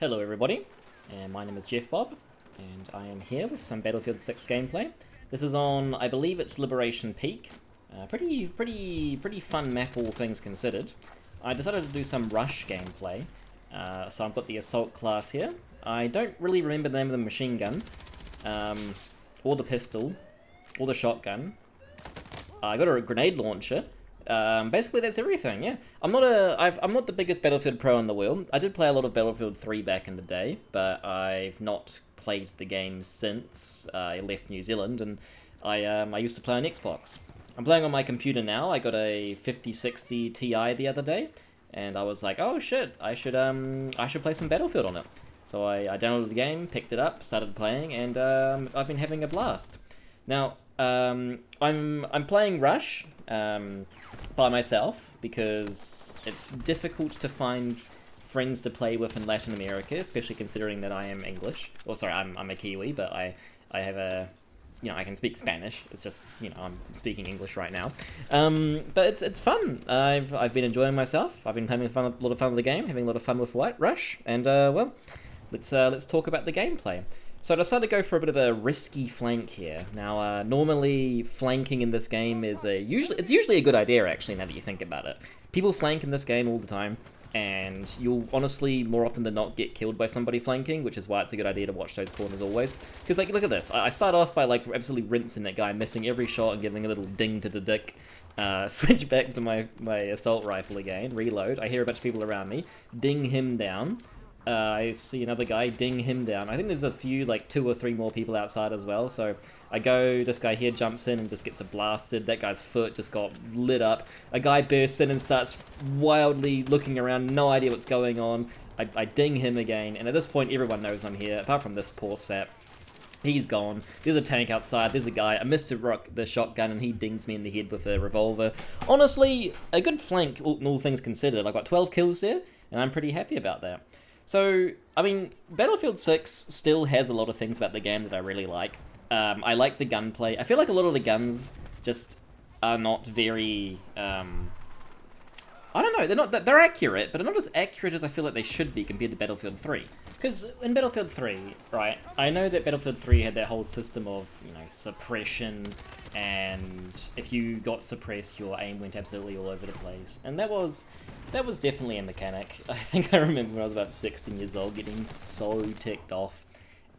Hello everybody, and my name is Jeff Bob, and I am here with some Battlefield 6 gameplay. This is on, I believe it's Liberation Peak. Pretty fun map, all things considered. I decided to do some rush gameplay, so I've got the assault class here. I don't really remember the name of the machine gun, or the pistol, or the shotgun. I got a grenade launcher. Basically that's everything, yeah. I'm not the biggest Battlefield pro in the world. I did play a lot of Battlefield 3 back in the day, but I've not played the game since I left New Zealand, and I used to play on Xbox. I'm playing on my computer now. I got a 5060 Ti the other day, and I was like, oh shit, I should play some Battlefield on it. So I downloaded the game, picked it up, started playing, and I've been having a blast. Now, I'm playing Rush by myself because it's difficult to find friends to play with in Latin America, especially considering that I am English. Or sorry, I'm a Kiwi, but I have a, I can speak Spanish. It's just, I'm speaking English right now. But it's fun. I've been enjoying myself. I've been having a lot of fun with the game, having a lot of fun with Rush, and well, let's talk about the gameplay. So I decided to go for a bit of a risky flank here. Now, normally flanking in this game is usually a good idea, actually, now that you think about it. People flank in this game all the time, and you'll honestly, more often than not, get killed by somebody flanking, which is why it's a good idea to watch those corners always. Because, like, look at this. I start off by, like, absolutely rinsing that guy, missing every shot and giving a little ding to the dick. Switch back to my assault rifle again, reload. I hear a bunch of people around me, ding him down. I see another guy, ding him down. I think there's a few, like 2 or 3 more people outside as well. So I go, this guy here jumps in and just gets blasted. That guy's foot just got lit up. A guy bursts in and starts wildly looking around, no idea what's going on. I ding him again, and at this point everyone knows I'm here, apart from this poor sap. He's gone. There's a tank outside. There's a guy. I missed the shotgun, and he dings me in the head with a revolver. Honestly, a good flank, all things considered. I got 12 kills there, and I'm pretty happy about that. So, I mean, Battlefield 6 still has a lot of things about the game that I really like. I like the gunplay. I feel like a lot of the guns just are not very, I don't know, they're accurate, but they're not as accurate as I feel like they should be compared to Battlefield 3. Because in Battlefield 3, right, I know that Battlefield 3 had that whole system of, suppression, and if you got suppressed, your aim went absolutely all over the place. And that was definitely a mechanic. I think I remember when I was about 16 years old getting so ticked off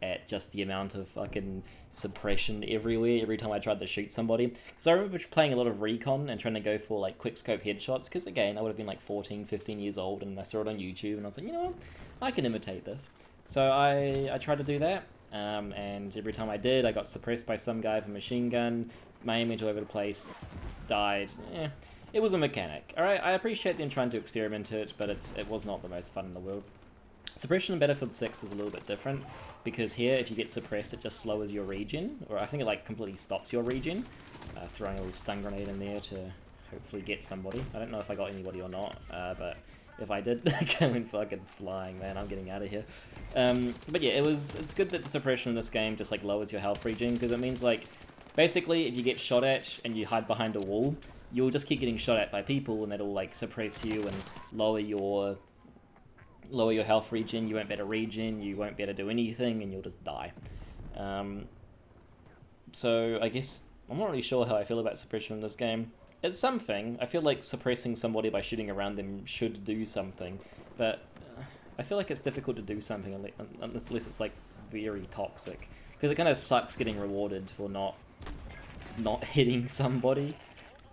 at just the amount of fucking suppression everywhere every time I tried to shoot somebody. Because I remember playing a lot of Recon and trying to go for like quickscope headshots, because again, I would have been like 14, 15 years old, and I saw it on YouTube and I was like, you know what, I can imitate this. So I tried to do that, and every time I did, I got suppressed by some guy with a machine gun, my aim went all over the place, died. It was a mechanic. Alright, I appreciate them trying to experiment it, but it was not the most fun in the world. Suppression in Battlefield 6 is a little bit different, because here, if you get suppressed, it just slows your regen, or I think it like completely stops your regen. Throwing a little stun grenade in there to hopefully get somebody. I don't know if I got anybody or not, but if I did, go in fucking flying, man. I'm getting out of here. But yeah, it's good that the suppression in this game just like lowers your health regen, because it means like, basically, if you get shot at and you hide behind a wall, you'll just keep getting shot at by people, and that'll like suppress you and lower your health regen. You won't be able to regen, you won't be able to do anything, and you'll just die. So I guess I'm not really sure how I feel about suppression in this game. It's something. I feel like suppressing somebody by shooting around them should do something, but I feel like it's difficult to do something unless it's like very toxic, because it kind of sucks getting rewarded for not hitting somebody.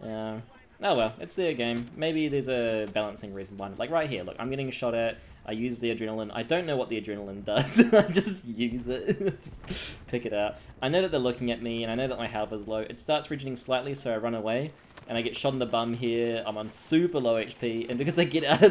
Oh well, it's their game. Maybe there's a balancing reason behind it. Like right here, look, I'm getting shot at. I use the adrenaline. I don't know what the adrenaline does. I just use it. Just pick it out. I know that they're looking at me, and I know that my health is low. It starts regening slightly, so I run away, and I get shot in the bum here. I'm on super low HP, and because I get out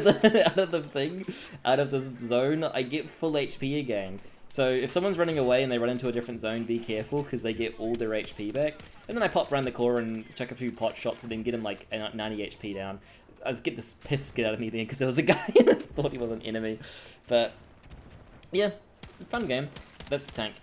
of this zone, I get full HP again. So if someone's running away and they run into a different zone, be careful, because they get all their HP back. And then I pop around the corner and chuck a few pot shots and then get him like 90 HP down. I just get this piss scared out of me then, because there was a guy and I thought he was an enemy. But yeah, fun game. That's the tank.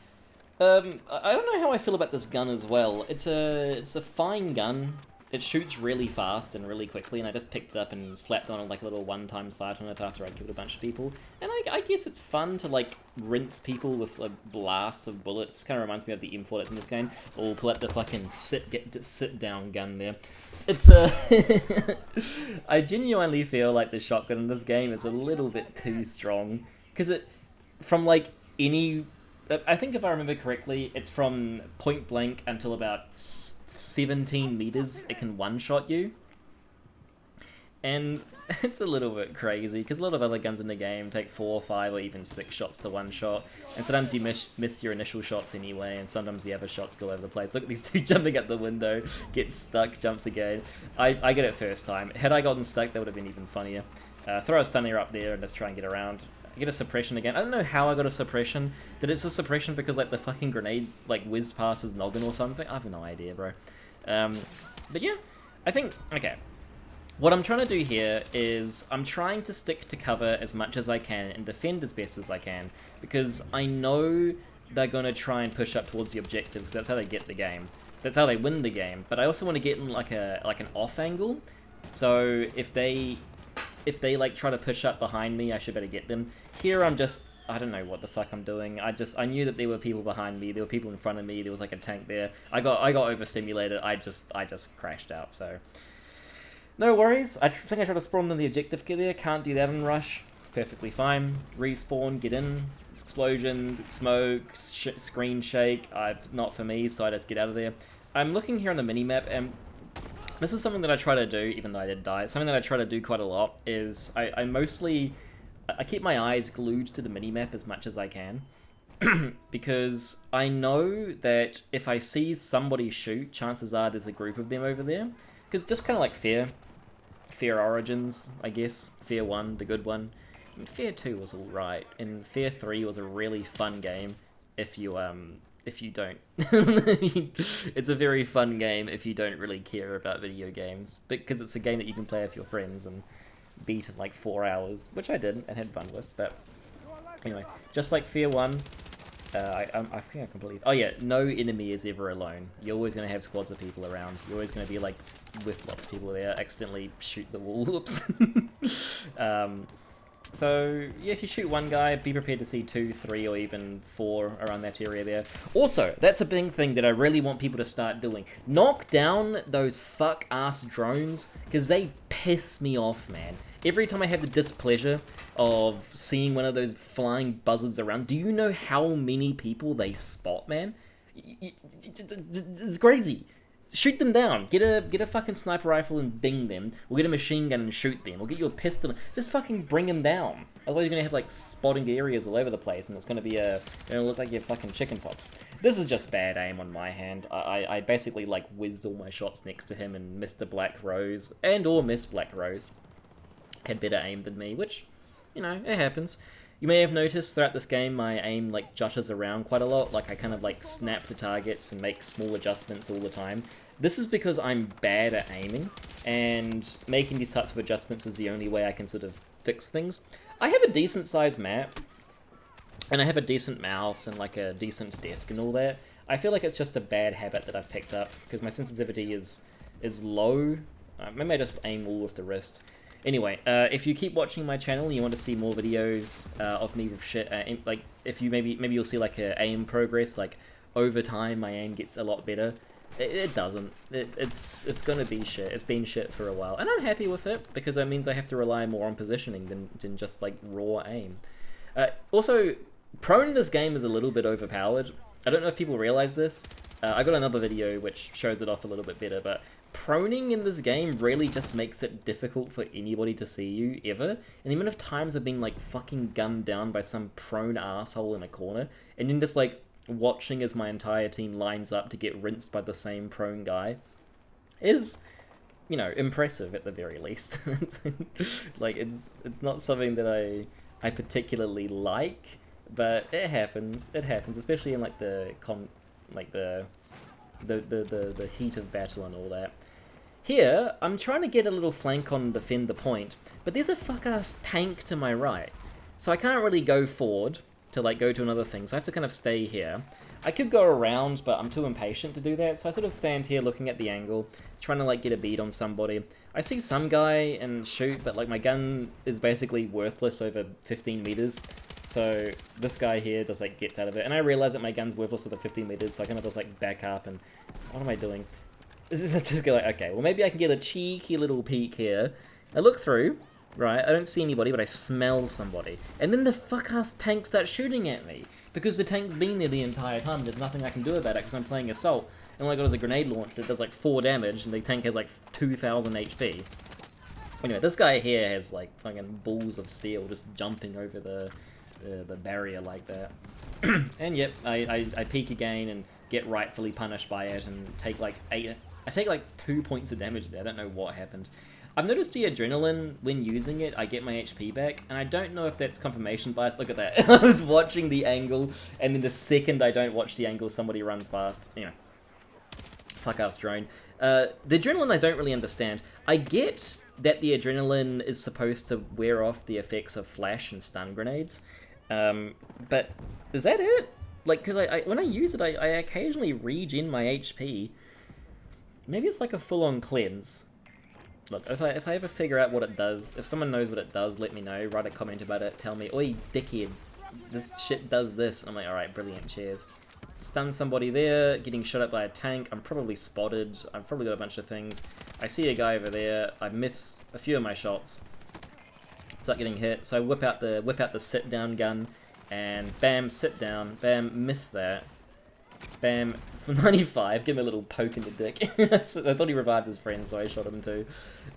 I don't know how I feel about this gun as well. It's a fine gun. it shoots really fast and really quickly, and I just picked it up and slapped on like a little one-time sight on it after I killed a bunch of people. And I guess it's fun to like rinse people with a blast of bullets. Kind of reminds me of the M4 that's in this game. Or pull out the fucking sit down gun there. It's I genuinely feel like the shotgun in this game is a little bit too strong, because from like any, I think if I remember correctly, it's from point blank until about 17 meters it can one-shot you. And it's a little bit crazy, because a lot of other guns in the game take 4, 5, or even 6 shots to one-shot, and sometimes you miss your initial shots anyway, and sometimes the other shots go over the place. Look at these two jumping out the window, gets stuck, jumps again. I get it first time. Had I gotten stuck, that would have been even funnier. Throw a stunner up there and just try and get around. I get a suppression again. I don't know how I got a suppression. Did it a suppression because like the fucking grenade like whizzed past his noggin or something? I have no idea, bro. But yeah, I think, okay. What I'm trying to do here is I'm trying to stick to cover as much as I can and defend as best as I can, because I know they're going to try and push up towards the objective, because that's how they get the game. That's how they win the game. But I also want to get in like an off angle, so if they like try to push up behind me, I should better get them. Here I'm just, I don't know what the fuck I'm doing. I knew that there were people behind me, there were people in front of me, there was like a tank there. I got overstimulated. I just crashed out, so no worries. I think I tried to spawn in the objective kit there. Can't do that in Rush. Perfectly fine. Respawn, get in. Explosions, smoke, screen shake. Not for me, so I just get out of there. I'm looking here on the minimap, and this is something that I try to do, even though I did die. Something that I try to do quite a lot is I keep my eyes glued to the minimap as much as I can. Because I know that if I see somebody shoot, chances are there's a group of them over there. Because just kind of like Fear Origins, I guess. Fear 1, the good one. I mean, Fear 2 was alright, and Fear 3 was a really fun game if you don't. It's a very fun game if you don't really care about video games, because it's a game that you can play with your friends and beat in like 4 hours, which I did and had fun with. But anyway, just like Fear 1, I think I completely... Oh yeah, no enemy is ever alone. You're always going to have squads of people around. You're always going to be like with lots of people there. Accidentally shoot the wall. Whoops. So yeah, if you shoot one guy, be prepared to see 2, 3, or even 4 around that area there. Also, that's a big thing that I really want people to start doing. Knock down those fuck-ass drones, because they piss me off, man. Every time I have the displeasure of seeing one of those flying buzzards around, do you know how many people they spot, man? It's crazy. Shoot them down. Get a fucking sniper rifle and bing them. Or get a machine gun and shoot them. Or get you a pistol. Just fucking bring them down. Otherwise you're going to have like spotting areas all over the place, and it's going to be it'll look like you're fucking chicken pox. This is just bad aim on my hand. I basically like whizzed all my shots next to him and missed the Black Rose. And or Miss Black Rose had better aim than me, which, you know, it happens. You may have noticed throughout this game my aim like jutters around quite a lot, like I kind of like snap to targets and make small adjustments all the time. This is because I'm bad at aiming, and making these types of adjustments is the only way I can sort of fix things. I have a decent sized map, and I have a decent mouse and like a decent desk and all that. I feel like it's just a bad habit that I've picked up, because my sensitivity is low. Maybe I just aim all with the wrist. Anyway, if you keep watching my channel and you want to see more videos of me with shit, like if you maybe you'll see like a aim progress, like over time my aim gets a lot better. It doesn't. It's gonna be shit. It's been shit for a while, and I'm happy with it, because that means I have to rely more on positioning than just like raw aim. Also, prone in this game is a little bit overpowered. I don't know if people realize this. I got another video which shows it off a little bit better, but proning in this game really just makes it difficult for anybody to see you, ever. And the amount of times I've been like fucking gunned down by some prone asshole in a corner, and then just like watching as my entire team lines up to get rinsed by the same prone guy is, you know, impressive at the very least. Like, it's not something that I particularly like, but it happens. It happens, especially in like the heat of battle and all that. Here, I'm trying to get a little flank on defend the point, but there's a fuck-ass tank to my right, so I can't really go forward to like go to another thing, so I have to kind of stay here. I could go around, but I'm too impatient to do that, so I sort of stand here looking at the angle, trying to like get a bead on somebody. I see some guy and shoot, but like my gun is basically worthless over 15 meters. So this guy here just like gets out of it, and I realize that my gun's worthless over 15 meters, so I kind of just like back up and what am I doing? This is just go like, okay, well maybe I can get a cheeky little peek here. I look through, right? I don't see anybody, but I smell somebody, and then the fuck-ass tank starts shooting at me because the tank's been there the entire time. There's nothing I can do about it because I'm playing assault, and all I got is a grenade launcher that does like 4 damage, and the tank has like 2,000 HP. Anyway, this guy here has like fucking balls of steel just jumping over the barrier like that. And yep, I peek again and get rightfully punished by it and take like 8... I take like 2 points of damage there. I don't know what happened. I've noticed the adrenaline, when using it, I get my HP back, and I don't know if that's confirmation bias. Look at that. I was watching the angle, and then the second I don't watch the angle, somebody runs past. Anyway. Fuck ass drone. The adrenaline I don't really understand. I get that the adrenaline is supposed to wear off the effects of flash and stun grenades. But is that it? Like, because when I use it, I occasionally regen my HP. Maybe it's like a full-on cleanse. Look, if I ever figure out what it does, if someone knows what it does, let me know. Write a comment about it. Tell me, oi, dickhead, this shit does this. And I'm like, alright, brilliant, cheers. Stun somebody there, getting shot up by a tank. I'm probably spotted. I've probably got a bunch of things. I see a guy over there. I miss a few of my shots. Start getting hit. So I whip out the sit down gun, and bam, sit down. Bam, miss that. Bam, for 95, give him a little poke in the dick. I thought he revived his friend, so I shot him too.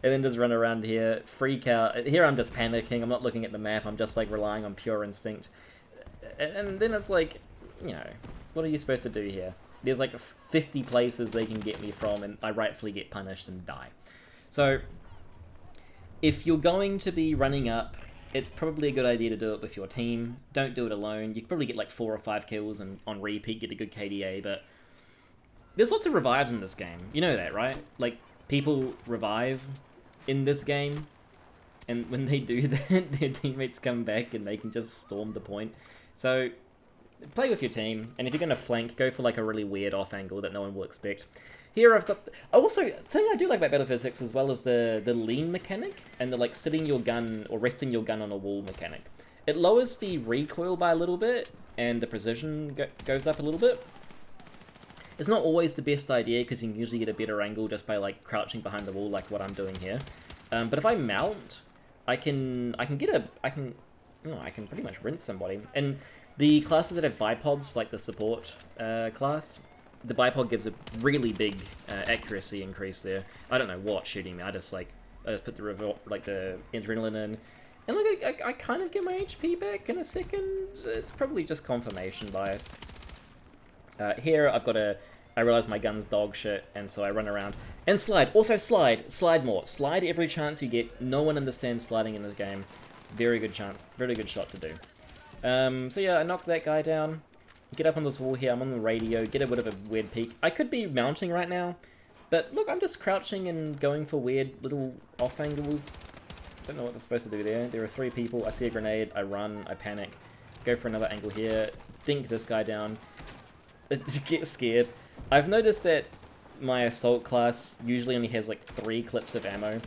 And then just run around here, freak out. Here I'm just panicking, I'm not looking at the map, I'm just like relying on pure instinct. And then it's like, you know, what are you supposed to do here? There's like 50 places they can get me from, and I rightfully get punished and die. So, if you're going to be running up, it's probably a good idea to do it with your team. Don't do it alone. You can probably get like 4 or 5 kills and on repeat get a good KDA, but there's lots of revives in this game. You know that, right? Like, people revive in this game, and when they do that, their teammates come back and they can just storm the point. So, play with your team, and if you're going to flank, go for like a really weird off angle that no one will expect. Here I've got... Also, something I do like about Battlefield 6 as well is the lean mechanic and the like sitting your gun or resting your gun on a wall mechanic. It lowers the recoil by a little bit and the precision goes up a little bit. It's not always the best idea because you can usually get a better angle just by like crouching behind the wall like what I'm doing here. But if I mount, I can pretty much rinse somebody. And the classes that have bipods, like the support class, the bipod gives a really big accuracy increase there. I don't know what's shooting me. I just put the adrenaline in, and like I kind of get my HP back in a second. It's probably just confirmation bias. Here I've got I realize my gun's dog shit, and so I run around and slide. Also slide more. Slide every chance you get. No one understands sliding in this game. Very good chance. Very good shot to do. So yeah, I knocked that guy down. Get up on this wall here, I'm on the radio, get a bit of a weird peek. I could be mounting right now, but look, I'm just crouching and going for weird little off angles. Don't know what I'm supposed to do there. There are 3 people, I see a grenade, I run, I panic, go for another angle here, dink this guy down, get scared. I've noticed that my assault class usually only has like 3 clips of ammo,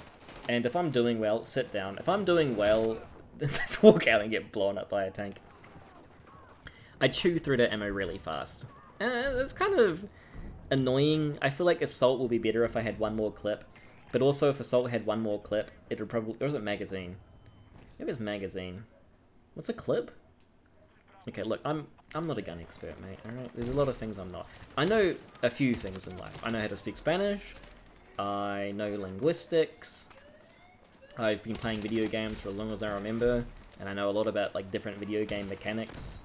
and if I'm doing well, sit down. If I'm doing well, just walk out and get blown up by a tank. I chew through the ammo really fast. That's kind of annoying. I feel like Assault will be better if I had 1 more clip. But also if Assault had 1 more clip, it would probably... Or is it magazine? Maybe it's magazine. What's a clip? Okay, look, I'm not a gun expert, mate, alright? There's a lot of things I'm not. I know a few things in life. I know how to speak Spanish. I know linguistics. I've been playing video games for as long as I remember. And I know a lot about, like, different video game mechanics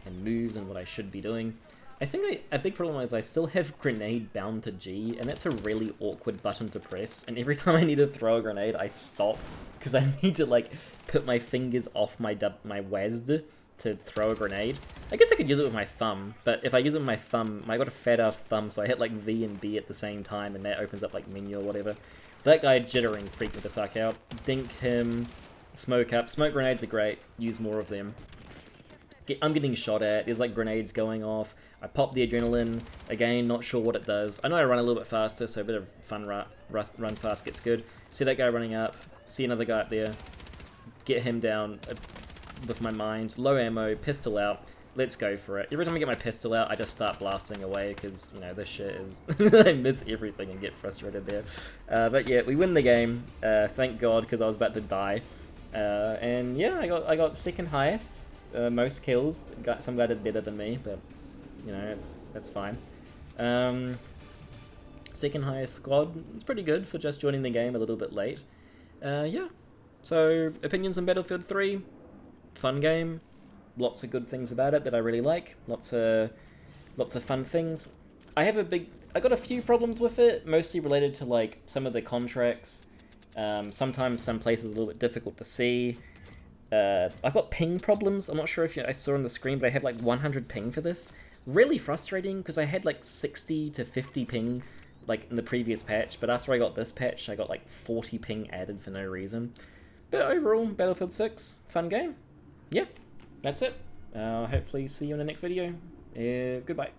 and moves and what I should be doing. I think a big problem is I still have grenade bound to G, and that's a really awkward button to press, and every time I need to throw a grenade, I stop, because I need to, like, put my fingers off my WASD to throw a grenade. I guess I could use it with my thumb, but if I use it with my thumb, I got a fat-ass thumb, so I hit, like, V and B at the same time, and that opens up, like, menu or whatever. That guy jittering freaked me the fuck out. Dink him, smoke up. Smoke grenades are great, use more of them. I'm getting shot at. There's like grenades going off. I pop the adrenaline. Again, not sure what it does. I know I run a little bit faster, so a bit of fun run fast gets good. See that guy running up. See another guy up there. Get him down with my mind. Low ammo, pistol out. Let's go for it. Every time I get my pistol out, I just start blasting away because, you know, this shit is... I miss everything and get frustrated there. But yeah, we win the game. Thank God, because I was about to die. And yeah, I got second highest. Most kills. Some guy did better than me, but, you know, that's fine. Second highest squad. It's pretty good for just joining the game a little bit late. Yeah. So, opinions on Battlefield 3. Fun game. Lots of good things about it that I really like. Lots of fun things. I got a few problems with it, mostly related to like some of the contracts. Sometimes some places are a little bit difficult to see. I've got ping problems. I'm not sure if I saw on the screen, but I had like 100 ping for this. Really frustrating because I had like 60 to 50 ping like in the previous patch, but after I got this patch, I got like 40 ping added for no reason. But overall, Battlefield 6, fun game. Yeah. That's it. Hopefully see you in the next video. Goodbye.